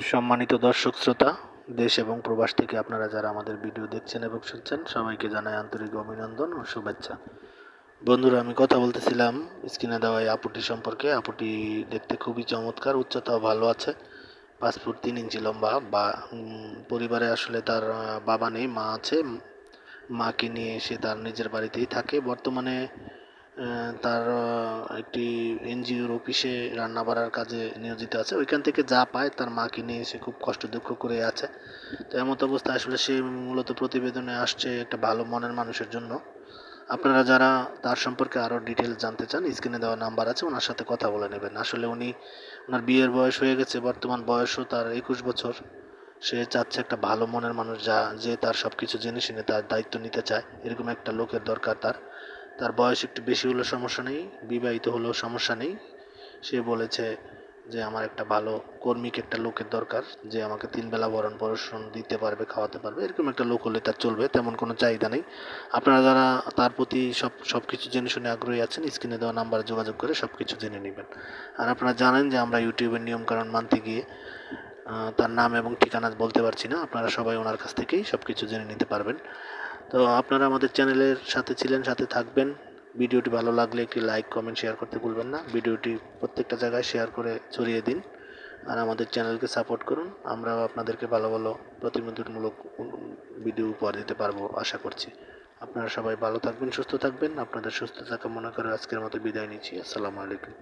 সম্মানিত দর্শক শ্রোতা, দেশ এবং প্রবাস থেকে আপনারা যারা আমাদের ভিডিও দেখছেন এবং শুনছেন, সবাইকে জানাই আন্তরিক অভিনন্দন ও শুভেচ্ছা। বন্ধুরা, আমি কথা বলতেছিলাম স্ক্রিনে দেওয়া এই আপুটি সম্পর্কে। আপুটি দেখতে খুবই চমৎকার, উচ্চতাও ভালো আছে, 5 ফুট 3 ইঞ্চি লম্বা। বা পরিবারে আসলে তার বাবা নেই, মা আছে। মাকে নিয়ে সে তার নিজের বাড়িতেই থাকে বর্তমানে। তার একটি এনজিওর অফিসে রান্না বাড়ার কাজে নিয়োজিত আছে। ওইখান থেকে যা পায় তার মাকে নিয়ে সে খুব কষ্ট দুঃখ করে আছে। তো এমত অবস্থায় আসলে সে মূলত প্রতিবেদনে আসছে একটা ভালো মনের মানুষের জন্য। আপনারা যারা তার সম্পর্কে আরও ডিটেলস জানতে চান, স্ক্রিনে দেওয়া নাম্বার আছে, ওনার সাথে কথা বলে নেবেন। আসলে ওনার বিয়ের বয়স হয়ে গেছে, বর্তমান বয়সও তার 21 বছর। সে চাচ্ছে একটা ভালো মনের মানুষ, যে তার সব কিছু জেনে শুনে তার দায়িত্ব নিতে চায়, এরকম একটা লোকের দরকার তার। তার বয়স একটু বেশি হলেও সমস্যা নেই, বিবাহিত হলেও সমস্যা নেই। সে বলেছে যে আমার একটা ভালো কর্মিক একটা লোকের দরকার, যে আমাকে 3 বেলা ভরণ পোষণ দিতে পারবে, খাওয়াতে পারবে। এরকম একটা লোক হলে তার চলবে, তেমন কোনো চাহিদা নেই। আপনারা যারা তার প্রতি সব কিছু জেনে শুনে আগ্রহী আছেন, স্ক্রিনে দেওয়া নাম্বারে যোগাযোগ করে সব কিছু জেনে নেবেন। আর আপনারা জানেন যে আমরা ইউটিউবের নিয়মকানুন মানতে গিয়ে তার নাম এবং ঠিকানা বলতে পারছি না। আপনারা সবাই ওনার কাছ থেকেই সব কিছু জেনে নিতে পারবেন। তো আপনারা আমাদের চ্যানেলের সাথে ছিলেন, সাথে থাকবেন। ভিডিওটি ভালো লাগলে একটি লাইক কমেন্ট শেয়ার করতে ভুলবেন না। ভিডিওটি প্রত্যেকটা জায়গায় শেয়ার করে ছড়িয়ে দিন। আর আমাদের চ্যানেলকে সাপোর্ট করুন। আমরাও আপনাদেরকে ভালো ভালো প্রতিনিধিমূলক ভিডিও উপহার দিতে পারবো আশা করছি। আপনারা সবাই ভালো থাকবেন, সুস্থ থাকবেন। আপনাদের সুস্থতা কামনা করে আজকের মতো বিদায় নিচ্ছি। আসসালামু আলাইকুম।